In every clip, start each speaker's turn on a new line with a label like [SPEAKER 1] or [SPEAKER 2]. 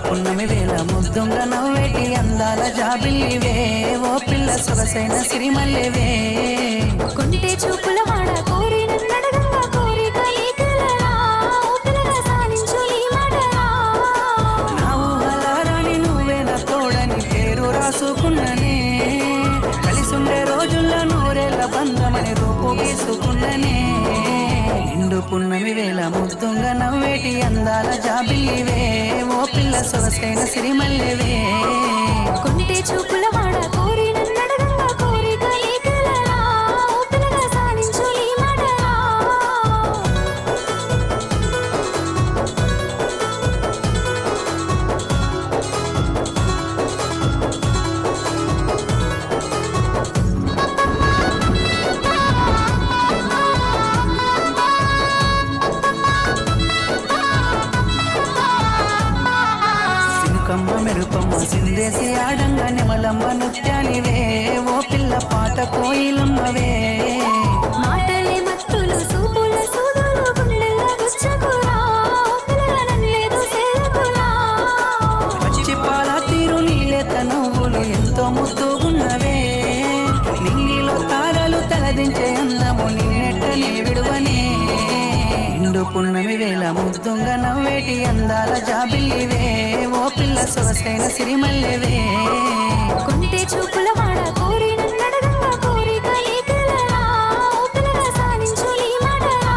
[SPEAKER 1] పున్నమి వేళ ముద్దుంగ నవ్వేటి అందాల జాబిల్లివే ఓ పిల్ల సొగసైన సిరిమల్లెవే
[SPEAKER 2] కొంటే చూపుల వాడ కోరి నన్నడగంగా కోరిక నీకలరా ఓ పిల్లగా సాలించు నీ మాటరా
[SPEAKER 1] నా ఊహలారాని నువ్వే నా తోడని పేరు రాసుకున్ననే కలిసుండే రోజుల్లో నూరేళ్ల బంధమని రూపు గీసుకున్ననే నిండు పున్నమి వేళ ముద్దుంగ నవ్వేటి అందాల జాబిల్లివే ఓ పిల్ల సొగసైన సిరిమల్లెవే
[SPEAKER 2] కొంటే చూపుల వాడ కోరి నన్నడగంగా కోరిక నీకలరా ఓ పిల్లగా సాలించు నీ మాటరా
[SPEAKER 1] సినుకమ్మ మెరుపమ్మ సిందేసి ఆడంగా నెమలమ్మ నృత్యానివే ఓ పిల్ల పాట కోయిలమ్మవే
[SPEAKER 2] మాటలే మత్తులు సూపుల సూదులు గుండెల్లో గుచ్చకురా ఓ పిల్లగా నన్నేదో సేకురా
[SPEAKER 1] పచ్చి పాల తీరు నీలేత నువ్వులు ఎంతో ముద్దుగున్నవే నింగిలో తారలు తలదించే అందము నిన్నెట్టని విడువనే నిండు పున్నమి వేళ ముద్దుంగ నవ్వేటి అందాల జాబిల్లివే ఓ పిల్ల సొగసైన సిరిమల్లెవే
[SPEAKER 2] కొంటే చూపుల వాడ కోరి నన్నడగంగా కోరిక నీకలరా ఓ పిల్లగా సాలించు నీ మాటరా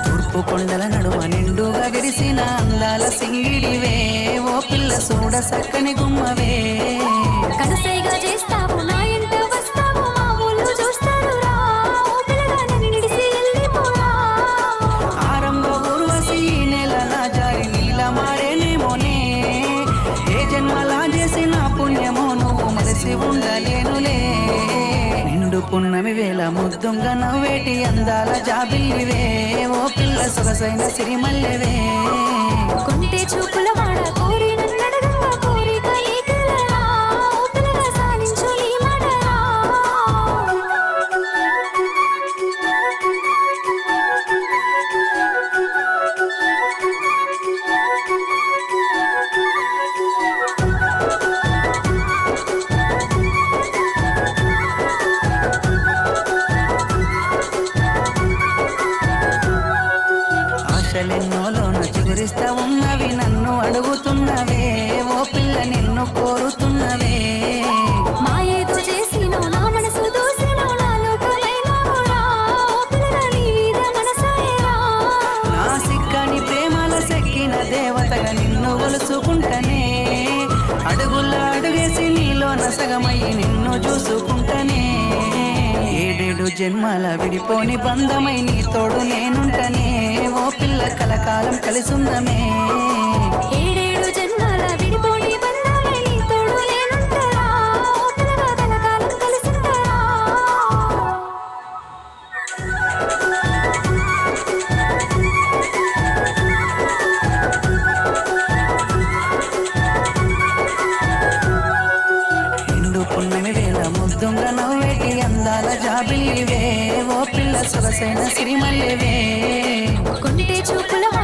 [SPEAKER 1] తూర్పు కొండల నడుమ నిండుగా విరిసిన అందాల సింగిడివే ఓ పిల్ల చూడ సక్కని గుమ్మవే
[SPEAKER 2] కనసైగా చేస్తావు నా ఎంట వస్తావు మా ఊళ్ళు చూస్తారు రా ఓ పిల్లగా నన్ను నిడిసి వెళ్ళిపోరా
[SPEAKER 1] ఆరంభ ఊర్వశి ఈ నెల నా జారి నీల మారేనేమోనే ఏ జన్మలా చేసిన పుణ్యమో నువ్వు మరిసి ఉండలేనులే నిండు పున్నమి వేళ ముద్దుంగ నవ్వేటి అందాల జాబిల్లివే ఓ పిల్ల సొగసైన సిరిమల్లెవే
[SPEAKER 2] కొంటే చూపుల వాడ కోరి నన్నడగంగా కోరిక నీకలరా ఓ పిల్లగా సాలించు నీ మాటరా
[SPEAKER 1] ఆశలెన్నోలోన చిగురిస్తా ఉన్నవి నన్ను అడుగుతున్నవే ఓ పిల్ల నిన్ను కోరుతున్నవే
[SPEAKER 2] మా ఏదో చేసినావు నా మనసు దోసినావు నా లోకమైనావురా ఓ పిల్లగా నీ మీద మనసాయరా
[SPEAKER 1] నా సిక్కని ప్రేమల సెక్కిన దేవతగా నిన్ను కొలుసుకుంటనే అడుగుల్లో అడుగేసి నీలో నసగమయ్యి నిన్ను చూసుకుంటనే ఏడేడు జన్మల విడిపోని బంధమై నీ తోడు నేనుంటనే ఓ పిల్ల కలకాలం కలిసుందమే
[SPEAKER 2] ఏడేడు జన్మల విడిపోని బంధమై నీ తోడు నేనుంటారా ఓ పిల్లగా కలకాలం కలిసుంటారా
[SPEAKER 1] నిండు పున్నమి వేళ ముద్దుంగ నవ్వేటి అందాల జాబిల్లివే ఓ పిల్ల సొగసైన సిరిమల్లెవే
[SPEAKER 2] కొంటే చూపుల